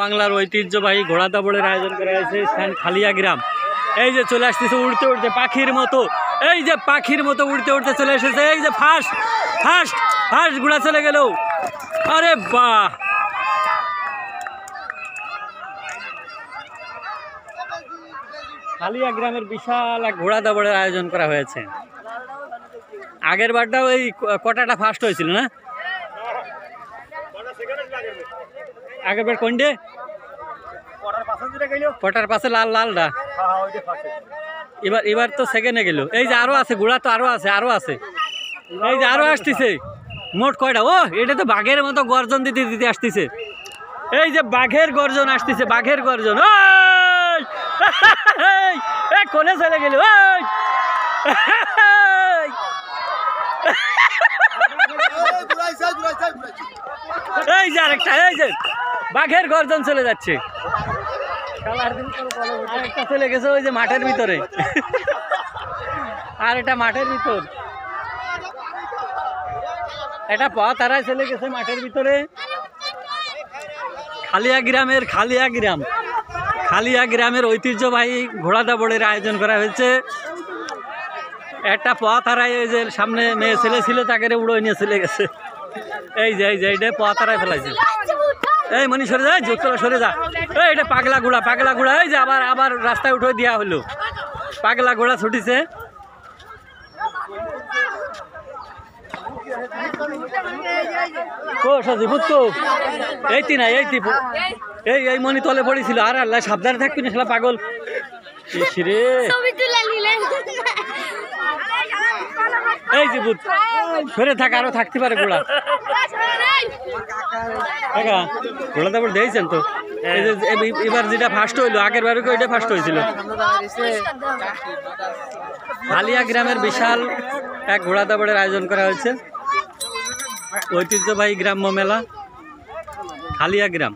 বাংলার ঐতিহ্যবাহী ঘোড়া দাবড়ের আয়োজন করা হয়েছে স্থান খালিয়া গ্রাম। এই যে চলে আসতেছে উড়তে উড়তে পাখির মতো, এই যে পাখির মতো উড়তে উড়তে চলে এসেছে। এই যে ফার্স্ট ফার্স্ট ফার্স্ট ঘোড়া চলে গেল। আরে বাহ, খালিয়া গ্রামের বিশাল এক ঘোড়া দাবড়ের আয়োজন করা হয়েছে। আগের বারটা ওই কটাটা ফার্স্ট হয়েছিল না? আগের বার কোনটে? কটার পাশে লাল লালটা। এবার তো সেকেন্ডে গেল। এই যে আরো আছে ঘোড়া, তো আরো আছে আরো আছে। এই যে আরো আসতেছে। মোট কয়টা? ও এটা তো বাঘের মতো গর্জন দিতে দিতে আসতেছে। এই যে বাঘের গর্জন আসতেছে, বাঘের গর্জন। কোনে চলে গেল? এই যে আরেকটা, এই যে বাঘের গর্জন চলে যাচ্ছে। আরেকটা চলে গেছে ওই যে মাঠের ভিতরে, আর এটা মাঠের ভিতর, এটা পথ হারায় চলে গেছে মাঠের ভিতরে। খালিয়া গ্রামের খালিয়া গ্রামের ঐতিহ্যবাহী ঘোড়া দাবড়ের আয়োজন করা হয়েছে। একটা পথ হারায়, এই যে সামনে মেয়ে ছেলে ছিল তাকে উড়ো নিয়ে চলে গেছে। এই যে এইটা পথ হারায় ফেলাইছে। এই মনি সরে যা, জোতলা সরে যা। এই এটা পাগলা ঘোড়া, পাগলা ঘোড়া। এই যে আবার আবার রাস্তায় উঠে দেওয়া হলো। পাগলা ঘোড়া ছুটিছে। ও সাজিবুত তো এইটি না, এইটি এই মনি তলে পড়েছিল। আর আল্লাহ সাবধানে থাকবি না, শালা পাগল। রে এই যে বুত সরে থাক, আরো থাকতে পারে ঘোড়া। ঘোড়া তারপর দিয়েছেন তো। এই যে এবার যেটা ফার্স্ট হইলো, আগের বারে ওইটা ফার্স্ট হয়েছিল। খালিয়া গ্রামের বিশাল এক ঘোড়া দাবড়ের আয়োজন করা হয়েছে। ঐতিহ্যবাহী গ্রাম্য মেলা খালিয়া গ্রাম।